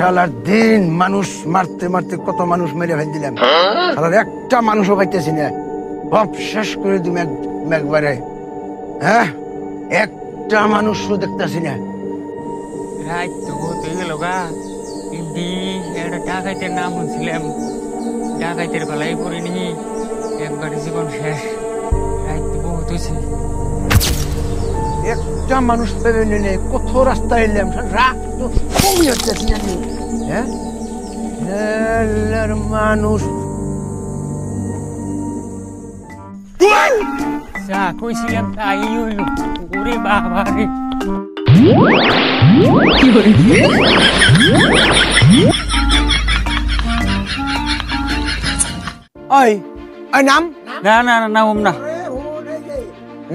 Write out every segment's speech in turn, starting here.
শালার দিন মানুষ মারতে মারতে কত মানুষ মেরে ফেল দিলাম, শালার একটা মানুষও পাইতেছি না। সব শেষ করে তুমি একবারে। হ্যাঁ, একটা মানুষও দেখতেছি না। রাত তো হতে গেল গা, এমনি একটা ডাকাইতের নাম শুনছিলাম, ডাকাইতের বেলায় পড়িনি, একবারে জীবন শেষ। রাত তো বহুত হয়েছে। একটা মানুষ পেবে নেই, কত রাস্তা এলাম, রাত তো কমই হচ্ছে জানি। হ্যাঁ, মানুষ যা কইছিলাম তাই হইল। ওরে বাবা রে, ওই ওই নাম না না না নাম না,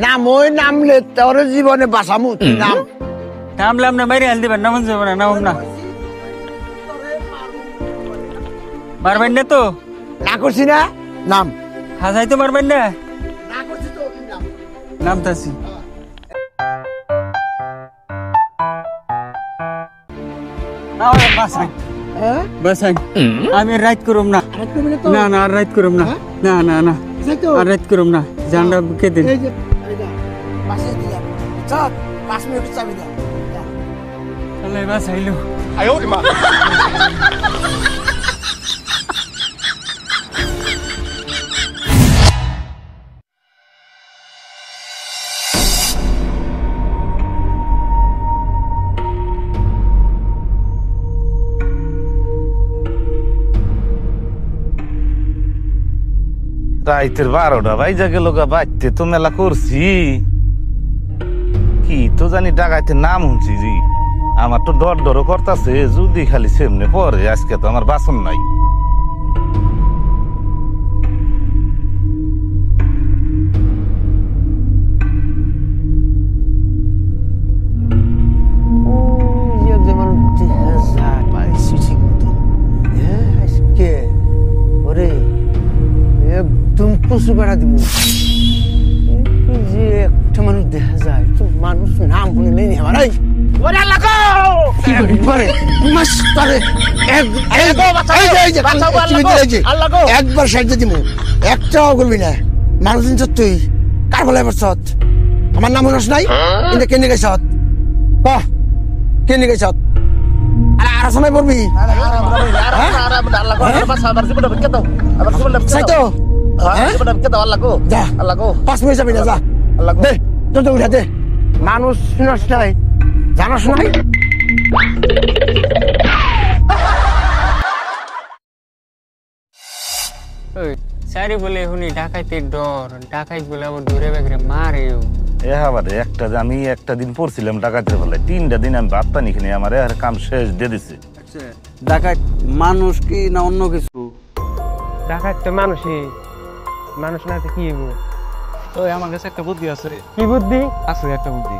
নাম ওই নামলে তোর জীবনে বাঁচামু। তুই নাম নামলাম না, বাইরে হাল দিবেন, নাম যাবো না, নাম না। মারবেন না তো? না করছি না, নাম হাসাই তো মারবেন না? না করছি তো, নাম নামতাছি। আমি রাইট করুম না, না না আর রাইট করুম না, না না না আর রাইট করুম না। জানটা বুকে দিন। বাসাইলো রাইতের 12টা বাইজা গেল গা, বাইতে তো মেলা করছি, কি তো জানি ডাকাইতে নাম শুনছি জি। আমার তো ডর ডরও করতেছে, যদি খালি সেমনে পরে, আজকে তো আমার বাসন নাই। একদম কচু কাটা দিব যে একটা মানুষ দেখা যায়, তো মানুষ নাম শুনে নেই আমার। একবার সাহায্য দিব, একটাও করবি না। মানুষ তুই কার বলে পারছত? আমার নাম হনস নাই, কিন্তু কেনে গেছ কেনে গেছ? আর সময় পড়বি তো 5 মিনিট যাবি না, যা দে উঠা দে। মানুষ শুনস নাই, জানাস নাই। সারি বলে শুনি ডাকাইতে ডর, ডাকাইত বলে আবার ধরে বেগরে মারেও। একটা আমি একটা দিন পড়ছিলাম ডাকাতের বেলায়, 3টা দিন আমি ভাত পানি কিনে আমার কাম শেষ দিয়ে দিছে। ডাকাত মানুষ কি না অন্য কিছু? ডাকাইত তো মানুষই, মানুষ না তো কি হইব? ওই আমার কাছে একটা বুদ্ধি আছে। কি বুদ্ধি আছে? একটা বুদ্ধি।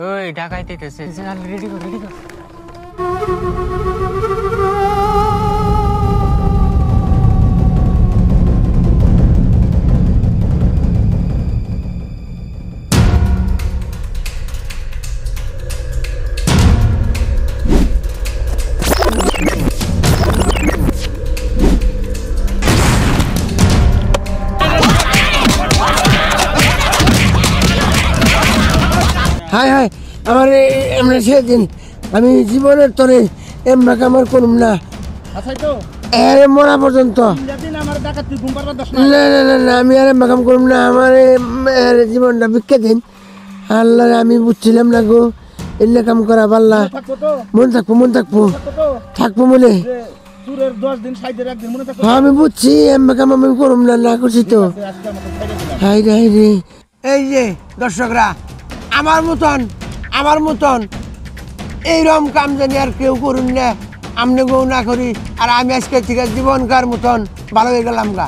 ওই ডাকাইতে রেডি কর, রেডি কর। হাই হাই, আমার এমনি ছেড়ে দিন, আমি জীবনের তরে এমরা কামার করুম না। এরে মরা পর্যন্ত না না না না আমি আর মাকাম করব না আমার জীবনটা ভিক্ষা দিন আল্লাহ আমি বুঝছিলাম না গো এলে কাম করা পাল্লা মন থাকবো থাকবো মনে আমি বুঝছি কাম আমি করব না না করছি তো হাই রে এই যে দর্শকরা আমার মতন এইরকম কাম জানি আর কেউ করুন না আমনে গো না করি আর আমি আজকে থেকে জীবনকার মতন ভালো হয়ে গেলাম গা